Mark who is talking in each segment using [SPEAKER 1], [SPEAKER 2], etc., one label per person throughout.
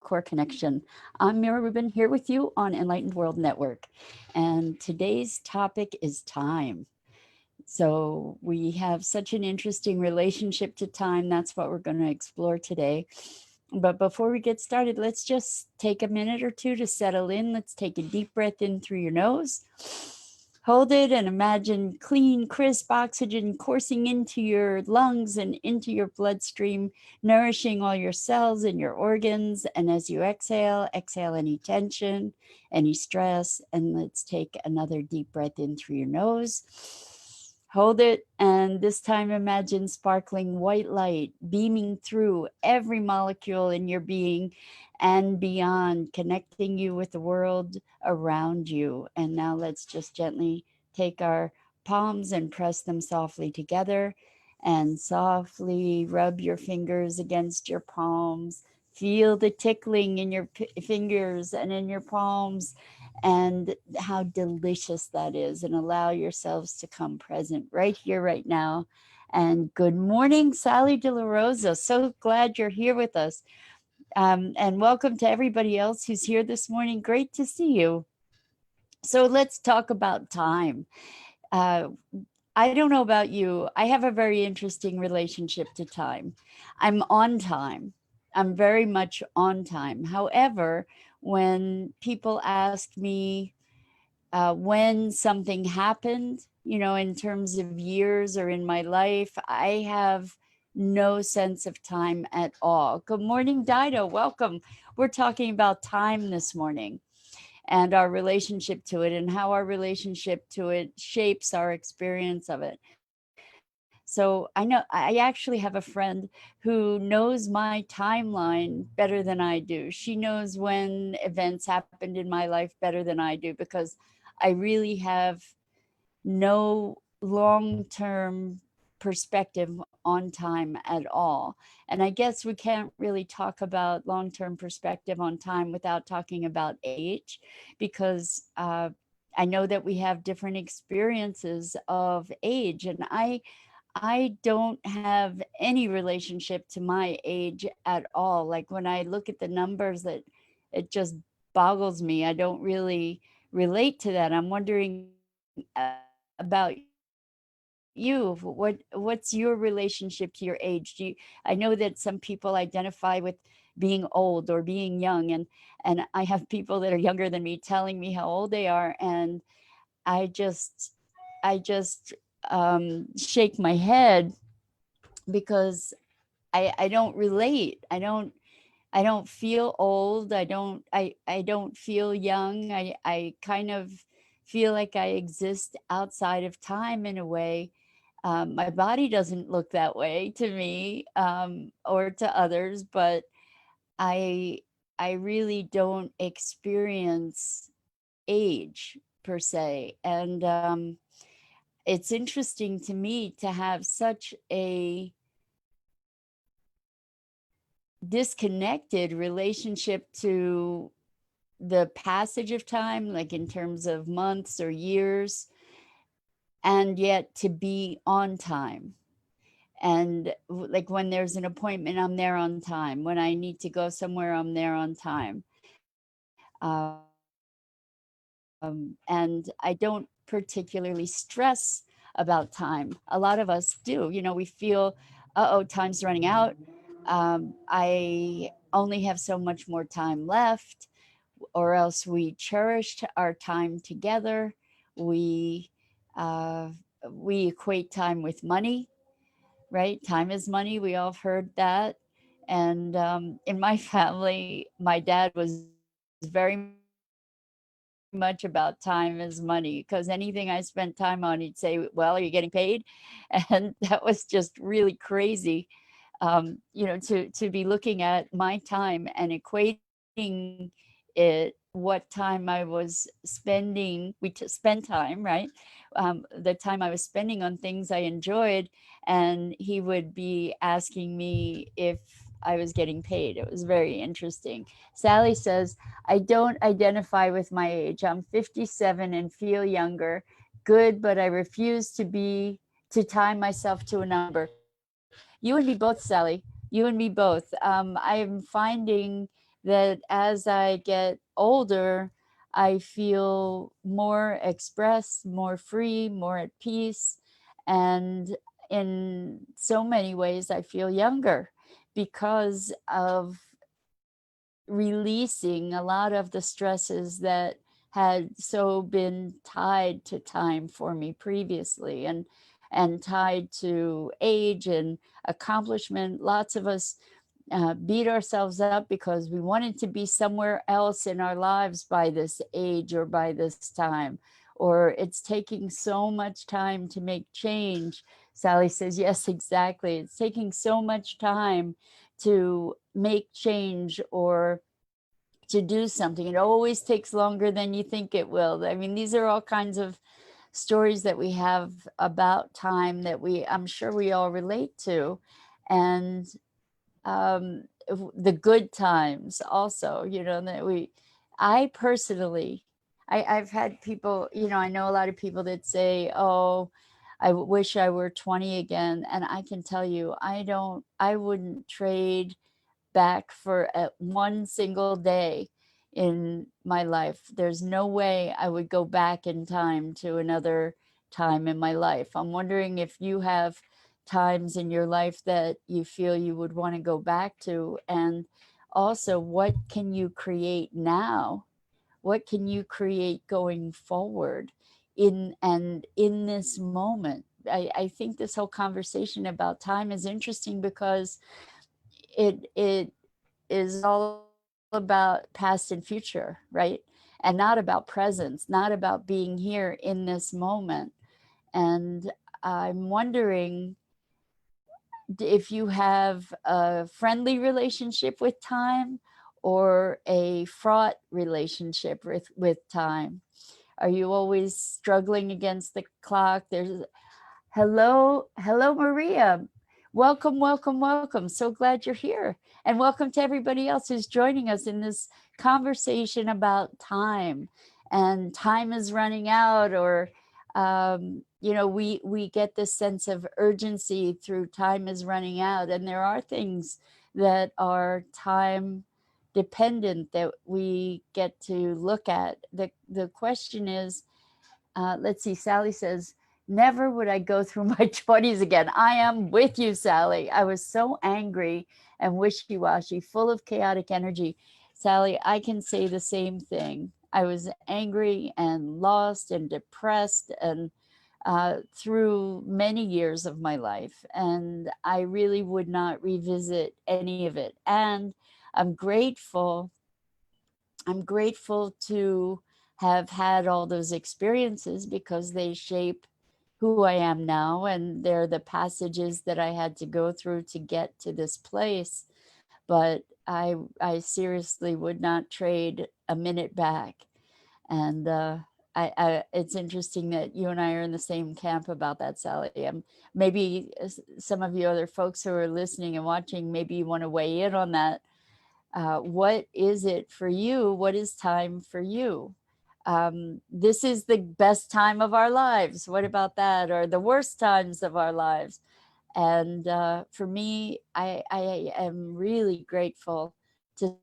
[SPEAKER 1] Core Connection. I'm Mira Rubin here with you on Enlightened World Network. And today's topic is time. So we have such an interesting relationship to time. That's what we're going to explore today. But before we get started, let's just take a minute or two to settle in. Let's take a deep breath in through your nose. Hold it and imagine clean, crisp oxygen coursing into your lungs and into your bloodstream, nourishing all your cells and your organs. And as you exhale, exhale any tension, any stress. And let's take another deep breath in through your nose. Hold it, and this time imagine sparkling white light beaming through every molecule in your being and beyond, connecting you with the world around you. And now let's just gently take our palms and press them softly together and softly rub your fingers against your palms. Feel the tickling in your fingers and in your palms and how delicious that is, and allow yourselves to come present right here, right now. And good morning, Sally De La Rosa. So glad you're here with us. And welcome to everybody else who's here this morning. Great to see you. So let's talk about time. Uh, I don't know about you. I have a very interesting relationship to time. I'm on time. I'm very much on time. However, when people ask me when something happened, in terms of years or in my life, I have no sense of time at all. Good morning, Dido. Welcome. We're talking about time this morning and our relationship to it and how our relationship to it shapes our experience of it. So I actually have a friend who knows my timeline better than I do. She knows when events happened in my life better than I do because I really have no long-term perspective on time at all. And I guess we can't really talk about long-term perspective on time without talking about age, because I know that we have different experiences of age, and I don't have any relationship to my age at all. Like when I look at the numbers, that it just boggles me. I don't really relate to that. I'm wondering about what's your relationship to your age? I know that some people identify with being old or being young, and I have people that are younger than me telling me how old they are, and I just I just shake my head because I don't relate. I don't feel old. I don't feel young. I kind of feel like I exist outside of time in a way. My body doesn't look that way to me, or to others, but I I really don't experience age per se. And it's interesting to me to have such a disconnected relationship to the passage of time, like in terms of months or years, and yet to be on time. And like when there's an appointment, I'm there on time. When I need to go somewhere, I'm there on time. And I don't particularly stress about time. A lot of us do. We feel, uh-oh, time's running out. I only have so much more time left, or else we cherished our time together. We uh, we equate time with money, right? Time is money. We all have heard that. And in my family, my dad was very much about time is money, because anything I spent time on, he'd say, well, are you getting paid? And that was just really crazy, to be looking at my time and equating it what time I was spending. We spend time, right? The time I was spending on things I enjoyed, and he would be asking me if I was getting paid. It was very interesting. Sally says, I don't identify with my age. I'm 57 and feel younger. Good, but I refuse to tie myself to a number. You and me both, Sally. You and me both. I am finding that as I get older, I feel more expressed, more free, more at peace. And in so many ways, I feel younger because of releasing a lot of the stresses that had so been tied to time for me previously, and tied to age and accomplishment. Lots of us beat ourselves up because we wanted to be somewhere else in our lives by this age or by this time, or it's taking so much time to make change. Sally says, yes, exactly. It's taking so much time to make change or to do something. It always takes longer than you think it will. I mean, these are all kinds of stories that we have about time that I'm sure we all relate to. And the good times also, that I personally, I've had people, I know a lot of people that say, oh, I wish I were 20 again. And I can tell you, I wouldn't trade back for one single day in my life. There's no way I would go back in time to another time in my life. I'm wondering if you have times in your life that you feel you would want to go back to, and also what can you create now? What can you create going forward in this moment? I think this whole conversation about time is interesting because it is all about past and future, right? And not about presence, not about being here in this moment. And I'm wondering if you have a friendly relationship with time or a fraught relationship with time. Are you always struggling against the clock? Hello, Maria. Welcome, welcome, welcome. So glad you're here. And welcome to everybody else who's joining us in this conversation about time. And time is running out, or we get this sense of urgency through time is running out. And there are things that are time dependent that we get to look at. The question is, let's see, Sally says, never would I go through my 20s again. I am with you, Sally. I was so angry and wishy-washy, full of chaotic energy. Sally, I can say the same thing. I was angry and lost and depressed and through many years of my life. And I really would not revisit any of it. And I'm grateful to have had all those experiences because they shape who I am now. And they're the passages that I had to go through to get to this place. But I seriously would not trade a minute back. And it's interesting that you and I are in the same camp about that, Sally. Maybe some of you other folks who are listening and watching, maybe you want to weigh in on that. What is it for you? What is time for you? This is the best time of our lives. What about that? Or the worst times of our lives? And for me, I am really grateful to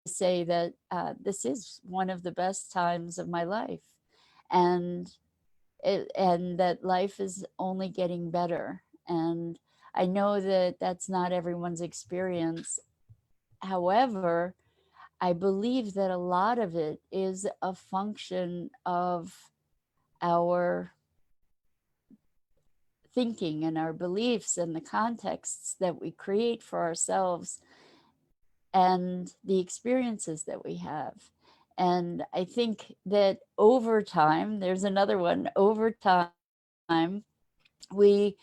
[SPEAKER 1] say that this is one of the best times of my life. And and that life is only getting better. And I know that that's not everyone's experience. However, I believe that a lot of it is a function of our thinking and our beliefs and the contexts that we create for ourselves and the experiences that we have. And I think that over time, there's another one, over time, we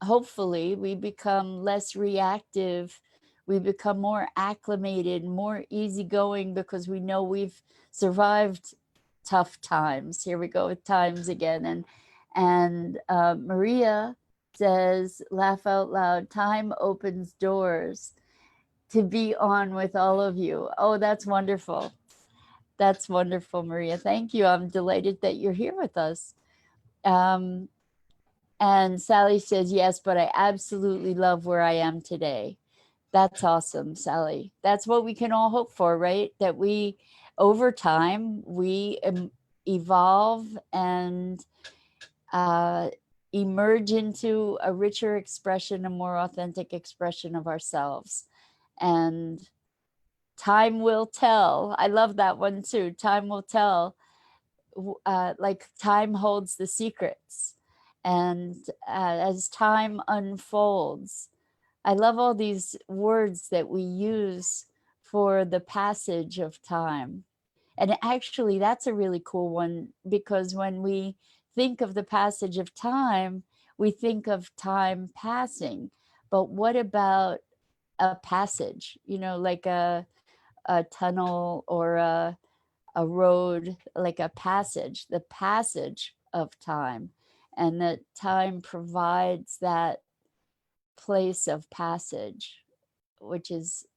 [SPEAKER 1] hopefully, we become less reactive. We become more acclimated, more easygoing because we know we've survived tough times. Here we go with times again. And Maria says, laugh out loud, time opens doors to be on with all of you. Oh, that's wonderful. That's wonderful, Maria. Thank you. I'm delighted that you're here with us. And Sally says, yes, but I absolutely love where I am today. That's awesome, Sally. That's what we can all hope for, right? That we, over time, we evolve and uh, emerge into a richer expression, a more authentic expression of ourselves. And time will tell. I love that one too. Time will tell. Like time holds the secrets. And as time unfolds, I love all these words that we use for the passage of time. And actually, that's a really cool one, because when we think of the passage of time, we think of time passing. But what about a passage, like a tunnel or a road, like a passage, the passage of time? And that time provides that place of passage, which is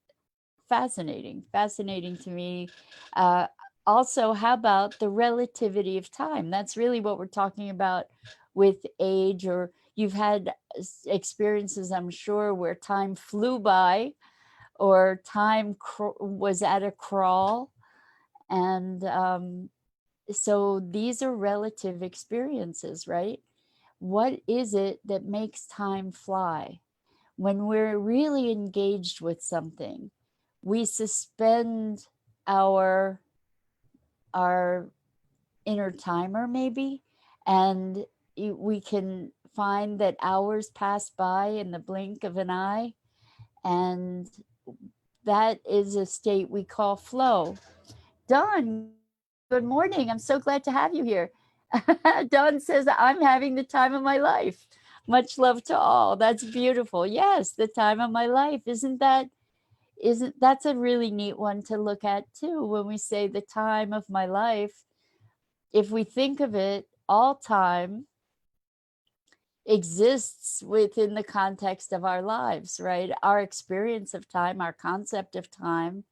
[SPEAKER 1] fascinating to me. Uh, Also, how about the relativity of time? That's really what we're talking about with age, or you've had experiences, I'm sure, where time flew by or time was at a crawl. And so these are relative experiences, right? What is it that makes time fly? When we're really engaged with something, we suspend our our inner timer, maybe, and we can find that hours pass by in the blink of an eye, and that is a state we call flow. Dawn, good morning. I'm so glad to have you here. Dawn says, I'm having the time of my life. Much love to all. That's beautiful. Yes, the time of my life. Isn't that's a really neat one to look at too, when we say the time of my life. If we think of it, all time exists within the context of our lives, right? Our experience of time, our concept of time,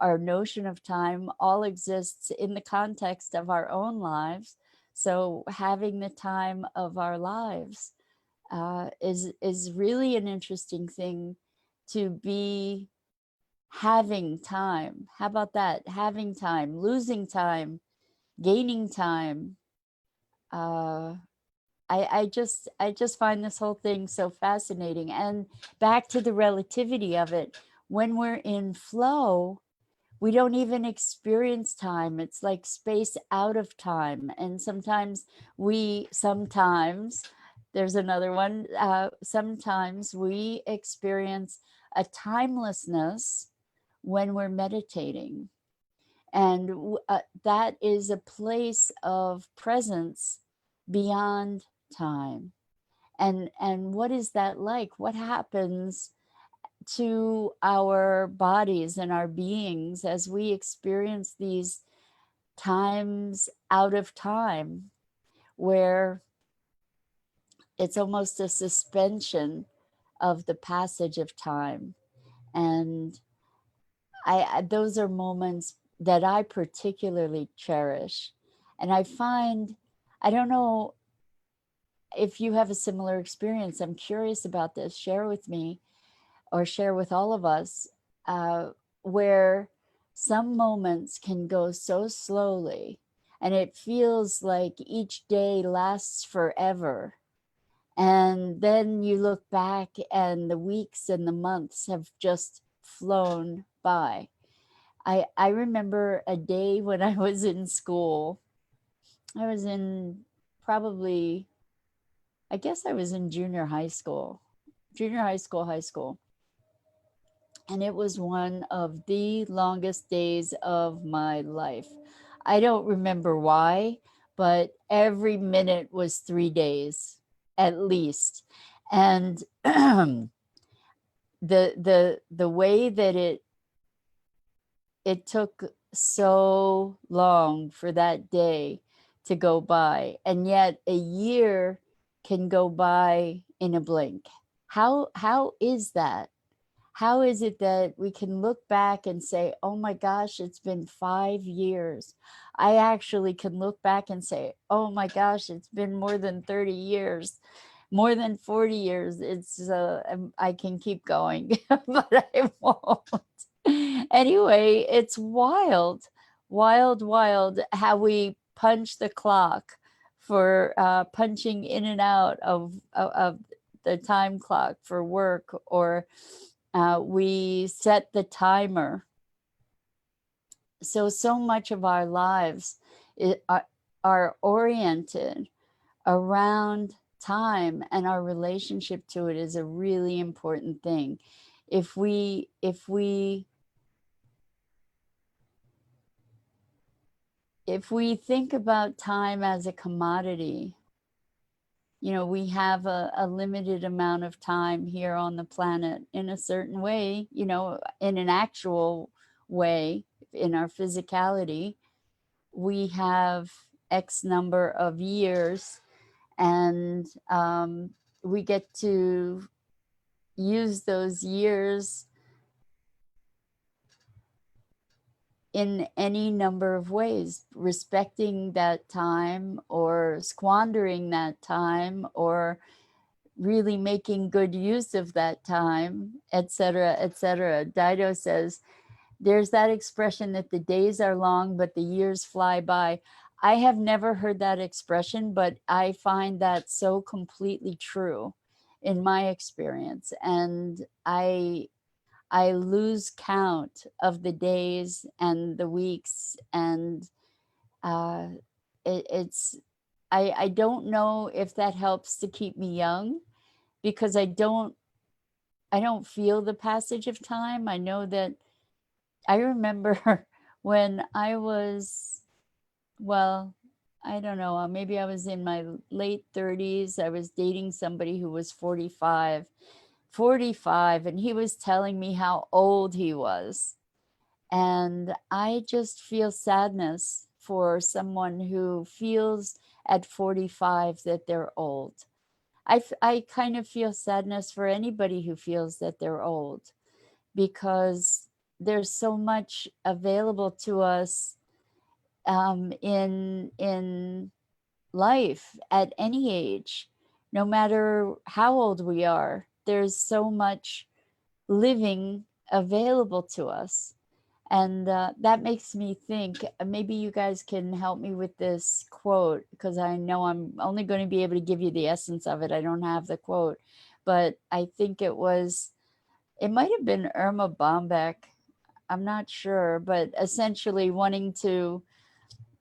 [SPEAKER 1] our notion of time all exists in the context of our own lives. So having the time of our lives is really an interesting thing, to be having time. How about that? Having time, losing time, gaining time. Uh, I just find this whole thing so fascinating. And back to the relativity of it, when we're in flow, we don't even experience time. It's like space out of time. And sometimes, there's another one, sometimes we experience a timelessness when we're meditating. And that is a place of presence beyond time. And what is that like? What happens to our bodies and our beings as we experience these times out of time, where it's almost a suspension of the passage of time? And those are moments that I particularly cherish. And I find, I don't know if you have a similar experience. I'm curious about this. Share with me, or share with all of us, uh, where some moments can go so slowly and it feels like each day lasts forever. And then you look back and the weeks and the months have just flown by. I remember a day when I was in school. I was in probably, I guess I was in junior high school. And it was one of the longest days of my life. I don't remember why, but every minute was 3 days at least. And the way that it took so long for that day to go by, and yet a year can go by in a blink. How is that? How is it that we can look back and say, oh my gosh, it's been 5 years? I actually can look back and say, oh my gosh, it's been more than 30 years. more than 40 years. It's I can keep going, but I won't. Anyway, it's wild, wild, wild how we punch the clock for punching in and out of the time clock for work, or we set the timer. So much of our lives are oriented around time, and our relationship to it is a really important thing. If we think about time as a commodity, you know, we have a limited amount of time here on the planet in a certain way, you know, in an actual way, in our physicality. We have X number of years, and we get to use those years in any number of ways, respecting that time or squandering that time, or really making good use of that time, etc., etc. Dido says, there's that expression that the days are long, but the years fly by. I have never heard that expression, but I find that so completely true in my experience. And I lose count of the days and the weeks, and it's I don't know if that helps to keep me young, because I don't feel the passage of time. I know that I remember when I was, well, I don't know, maybe I was in my late 30s. I was dating somebody who was 45, and he was telling me how old he was. And I just feel sadness for someone who feels at 45 that they're old. I kind of feel sadness for anybody who feels that they're old, because there's so much available to us in life at any age, no matter how old we are. There's so much living available to us. And that makes me think, maybe you guys can help me with this quote, because I know I'm only going to be able to give you the essence of it. I don't have the quote, but I think it might have been Irma Bombeck. I'm not sure, but essentially wanting to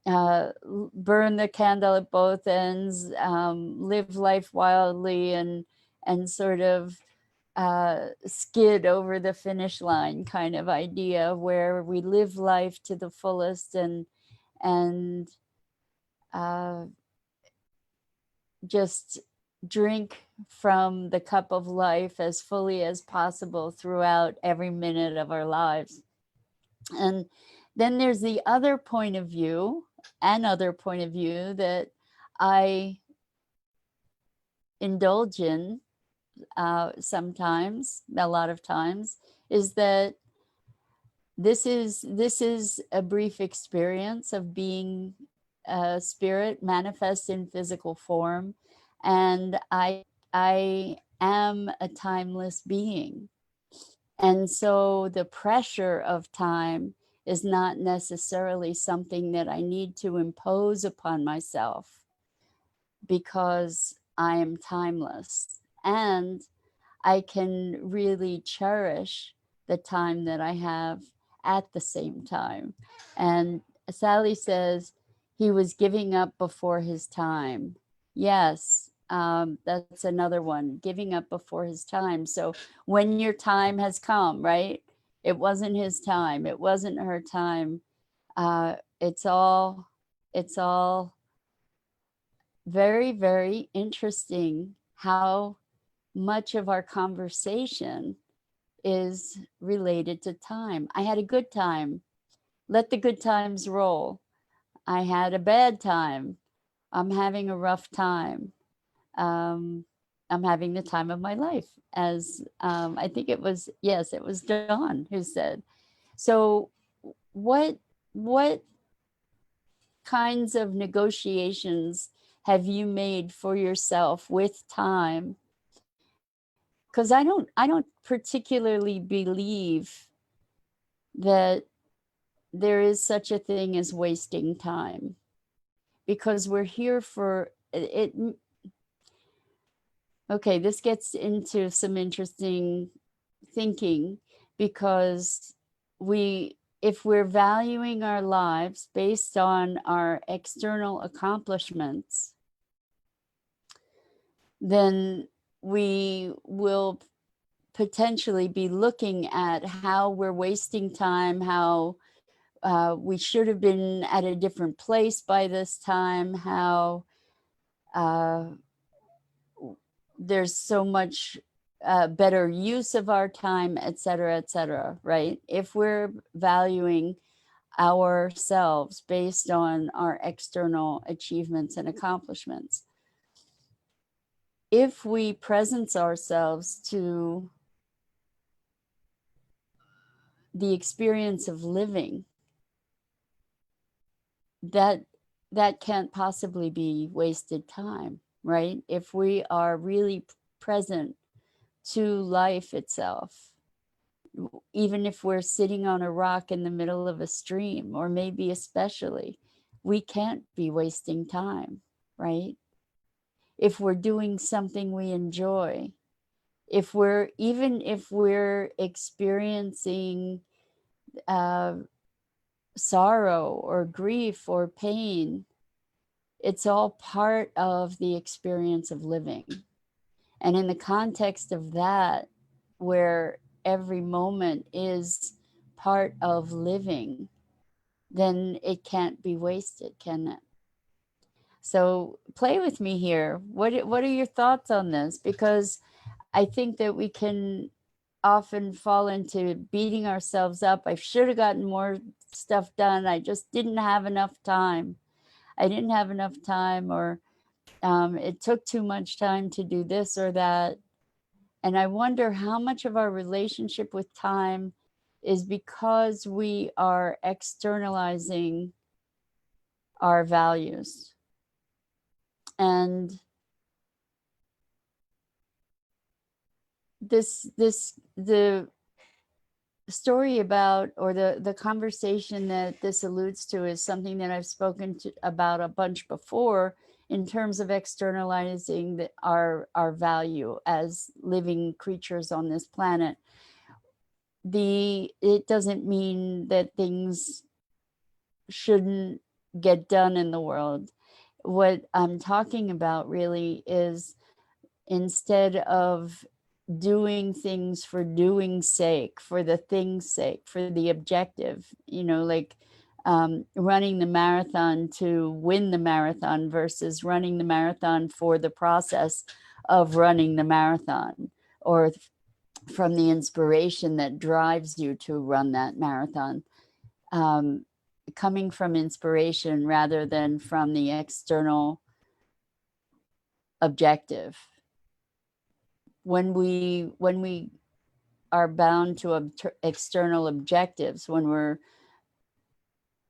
[SPEAKER 1] burn the candle at both ends, live life wildly, and sort of skid over the finish line kind of idea, where we live life to the fullest, and just drink from the cup of life as fully as possible throughout every minute of our lives. And then there's the other point of view, that I indulge in sometimes, a lot of times, is that this is a brief experience of being a spirit manifest in physical form, and I am a timeless being. And so the pressure of time is not necessarily something that I need to impose upon myself, because I am timeless, and I can really cherish the time that I have at the same time. And Sally says he was giving up before his time. Yes, that's another one, giving up before his time. So when your time has come, right? It wasn't his time. It wasn't her time. It's all very, very interesting how much of our conversation is related to time. I had a good time. Let the good times roll. I had a bad time. I'm having a rough time. I'm having the time of my life, as I think it was, yes, it was Dawn who said. So what kinds of negotiations have you made for yourself with time? Because I don't particularly believe that there is such a thing as wasting time, because we're here for it. Okay, this gets into some interesting thinking, because if we're valuing our lives based on our external accomplishments, then we will potentially be looking at how we're wasting time, how we should have been at a different place by this time, how there's so much better use of our time, et cetera, right? If we're valuing ourselves based on our external achievements and accomplishments, if we presence ourselves to the experience of living, that can't possibly be wasted time, right? If we are really present to life itself, even if we're sitting on a rock in the middle of a stream, or maybe especially, we can't be wasting time, right? If we're doing something we enjoy, even if we're experiencing sorrow or grief or pain, it's all part of the experience of living. And in the context of that, where every moment is part of living, then it can't be wasted, can it? So play with me here. What are your thoughts on this? Because I think that we can often fall into beating ourselves up. I should have gotten more stuff done. I just didn't have enough time. I didn't have enough time, or it took too much time to do this or that. And I wonder how much of our relationship with time is because we are externalizing our values. And the story about, or the conversation that this alludes to, is something that I've spoken about a bunch before, in terms of externalizing our value as living creatures on this planet. It doesn't mean that things shouldn't get done in the world. What I'm talking about really is, instead of doing things for doing sake, for the thing's sake, for the objective, like running the marathon to win the marathon versus running the marathon for the process of running the marathon, or from the inspiration that drives you to run that marathon, coming from inspiration rather than from the external objective. When we are bound to external objectives, when we're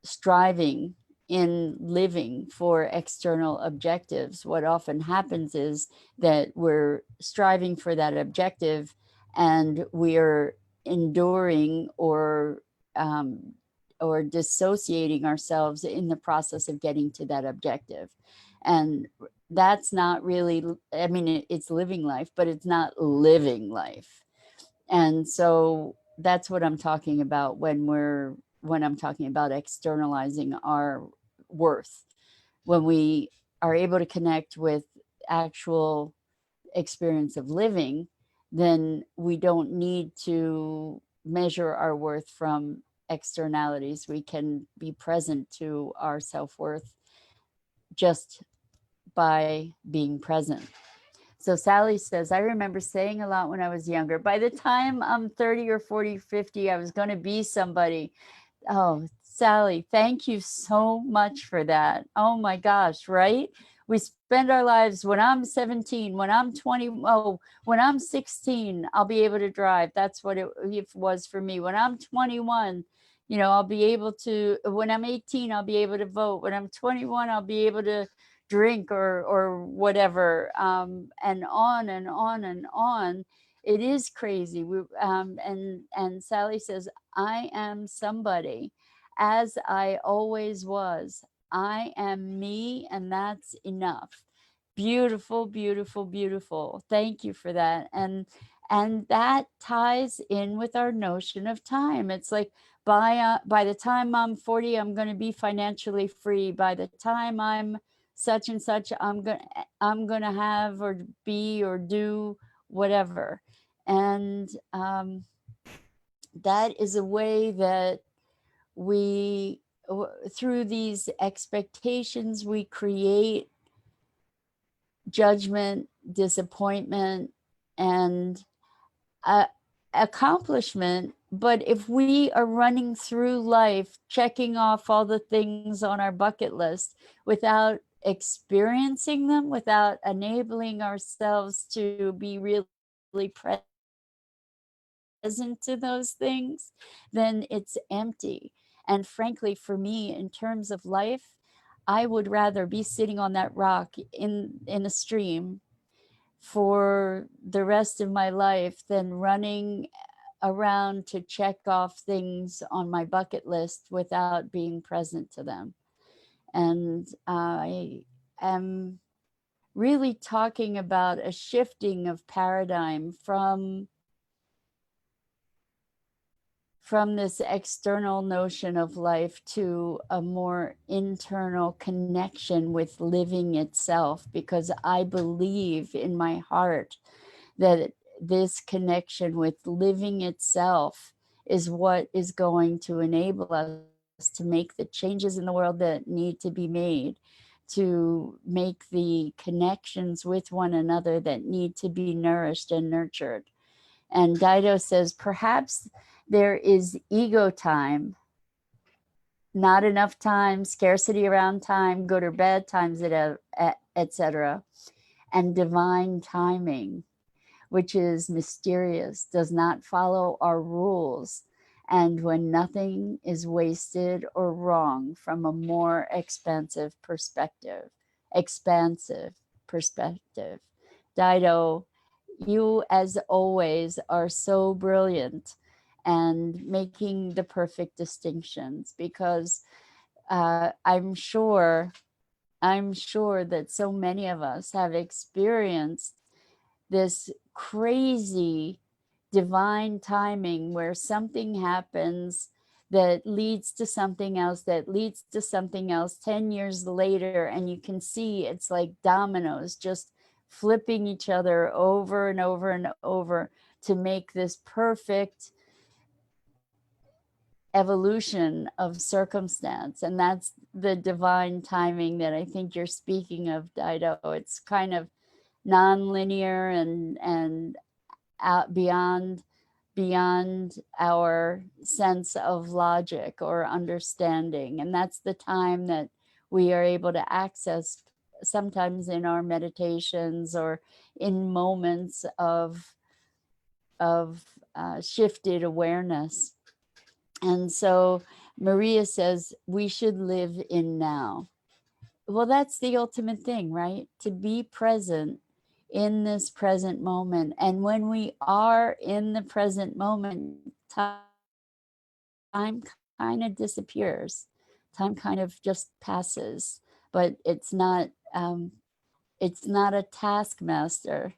[SPEAKER 1] striving in living for external objectives, what often happens is that we're striving for that objective, and we're enduring or dissociating ourselves in the process of getting to that objective. And that's not really, it's living life, but it's not living life. And so that's what I'm talking about when I'm talking about externalizing our worth. When we are able to connect with actual experience of living, then we don't need to measure our worth from externalities. We can be present to our self-worth just by being present. So Sally says, I remember saying a lot when I was younger, by the time I'm 30 or 40, 50, I was going to be somebody. Oh, Sally, thank you so much for that. Oh my gosh, right? We spend our lives, when I'm 17, when I'm 20, when I'm 16, I'll be able to drive. That's what it was for me. When I'm 21, I'll be able to, when I'm 18, I'll be able to vote. When I'm 21, I'll be able to drink or whatever, and on and on and on. It is crazy. And Sally says, I am somebody as I always was. I am me, and that's enough. Beautiful, beautiful, beautiful. Thank you for that. And that ties in with our notion of time. It's like, by the time I'm 40, I'm going to be financially free. By the time I'm such and such, I'm going to have or be or do whatever. And that is a way that we, through these expectations, we create judgment, disappointment, and accomplishment. But if we are running through life checking off all the things on our bucket list without experiencing them, without enabling ourselves to be really present to those things, then it's empty. And frankly, for me, in terms of life, I would rather be sitting on that rock in a stream for the rest of my life than running around to check off things on my bucket list without being present to them. And I am really talking about a shifting of paradigm from this external notion of life to a more internal connection with living itself, because I believe in my heart that this connection with living itself is what is going to enable us to make the changes in the world that need to be made, to make the connections with one another that need to be nourished and nurtured. And Dido says, perhaps there is ego time, not enough time, scarcity around time, good or bad times, etc., and divine timing, which is mysterious, does not follow our rules, and when nothing is wasted or wrong from a more expansive perspective. Dido, you as always are so brilliant and making the perfect distinctions, because I'm sure that so many of us have experienced this crazy divine timing where something happens that leads to something else, that leads to something else 10 years later, and you can see it's like dominoes just flipping each other over and over and over to make this perfect evolution of circumstance. And that's the divine timing that I think you're speaking of, Dido. It's kind of non-linear and out beyond our sense of logic or understanding. And that's the time that we are able to access sometimes in our meditations or in moments of shifted awareness. And so Maria says we should live in now. Well, that's the ultimate thing, right? To be present in this present moment. And when we are in the present moment, time kind of disappears. Time kind of just passes, but it's not a taskmaster,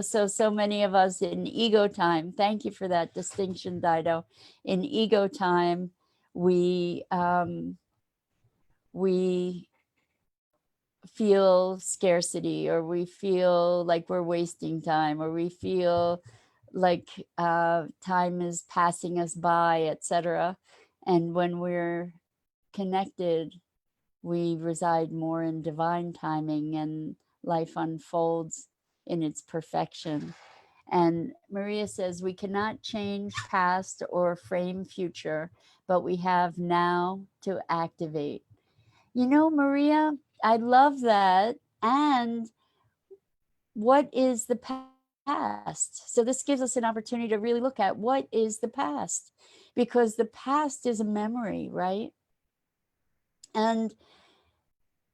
[SPEAKER 1] so many of us in ego time. Thank you for that distinction, Dido. In ego time, we feel scarcity, or we feel like we're wasting time, or we feel like time is passing us by, etc. And when we're connected, we reside more in divine timing, and life unfolds in its perfection. And Maria says, we cannot change past or frame future, but we have now to activate. Maria, I love that. And what is the past? So this gives us an opportunity to really look at what is the past, because the past is a memory, right? And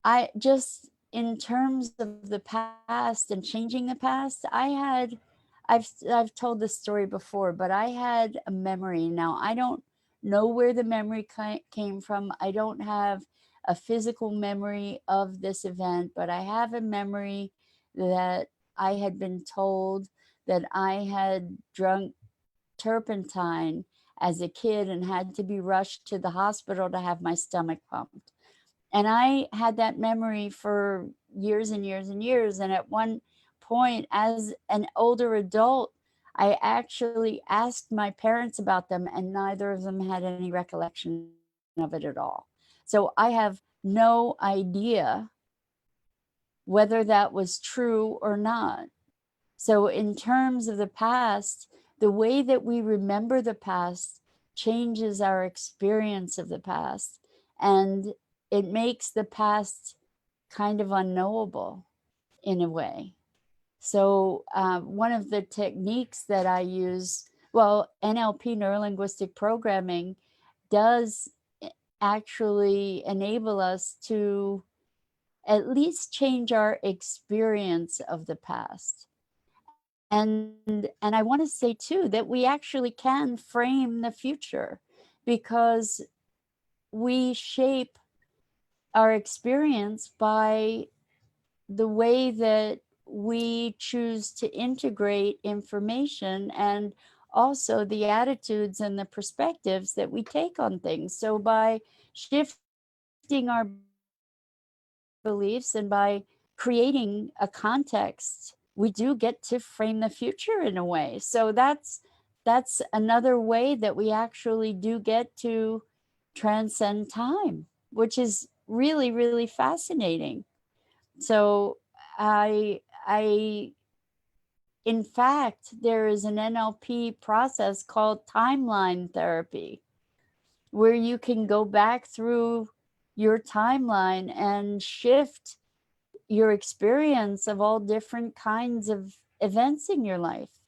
[SPEAKER 1] I just in terms of the past and changing the past, I've told this story before, but I had a memory. Now I don't know where the memory came from. I don't have a physical memory of this event, but I have a memory that I had been told that I had drunk turpentine as a kid and had to be rushed to the hospital to have my stomach pumped. And I had that memory for years and years and years. And at one point, as an older adult, I actually asked my parents about them, and neither of them had any recollection of it at all. So I have no idea whether that was true or not. So, in terms of the past, the way that we remember the past changes our experience of the past, and it makes the past kind of unknowable in a way. So, one of the techniques that I use, well, NLP, neuro linguistic programming, does actually enable us to at least change our experience of the past. And I want to say too that we actually can frame the future, because we shape our experience by the way that we choose to integrate information, and also the attitudes and the perspectives that we take on things. So by shifting our beliefs and by creating a context, we do get to frame the future in a way. So that's another way that we actually do get to transcend time, which is really, really fascinating. So I in fact, there is an NLP process called timeline therapy, where you can go back through your timeline and shift your experience of all different kinds of events in your life.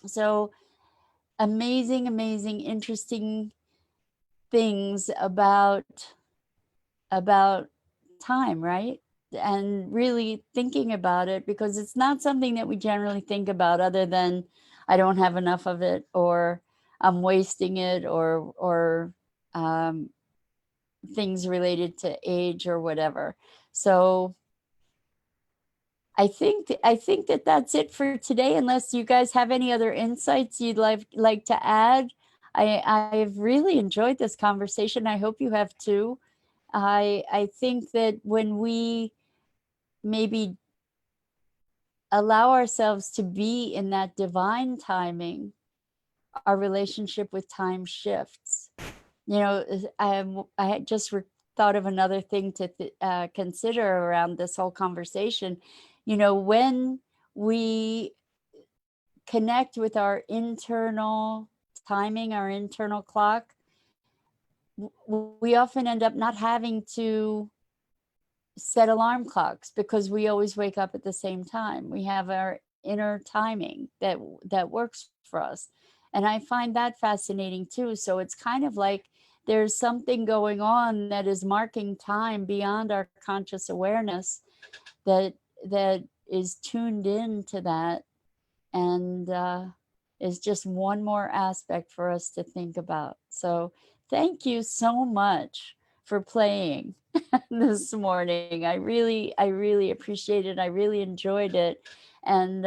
[SPEAKER 1] So amazing, amazing, interesting things about time, right? And really thinking about it, because it's not something that we generally think about, other than I don't have enough of it, or I'm wasting it, or um, things related to age or whatever. So I think that that's it for today. Unless you guys have any other insights you'd like to add, I've really enjoyed this conversation. I hope you have too. I think that when we maybe allow ourselves to be in that divine timing, our relationship with time shifts. You know, I just thought of another thing to consider around this whole conversation. You know, when we connect with our internal timing, our internal clock, we often end up not having to set alarm clocks, because we always wake up at the same time. We have our inner timing that works for us. And I find that fascinating too. So it's kind of like there's something going on that is marking time beyond our conscious awareness, that is tuned in to that, and is just one more aspect for us to think about. So thank you so much for playing this morning. I really appreciate it. I really enjoyed it. And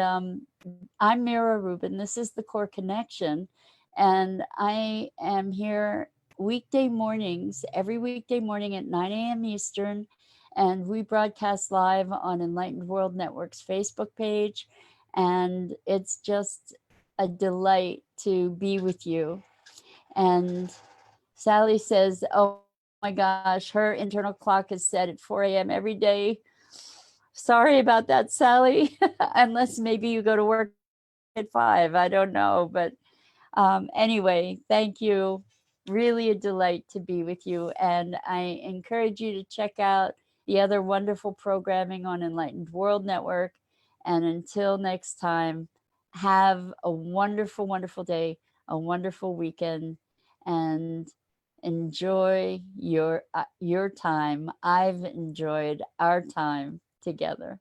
[SPEAKER 1] I'm Mira Rubin. This is the Core Connection. And I am here weekday mornings, every weekday morning at 9 a.m. Eastern. And we broadcast live on Enlightened World Network's Facebook page. And it's just a delight to be with you. And Sally says, oh my gosh, her internal clock is set at 4 a.m. every day. Sorry about that, Sally. Unless maybe you go to work at 5. I don't know. But anyway, thank you. Really a delight to be with you. And I encourage you to check out the other wonderful programming on Enlightened World Network. And until next time, have a wonderful, wonderful day, a wonderful weekend, and enjoy your time. I've enjoyed our time together.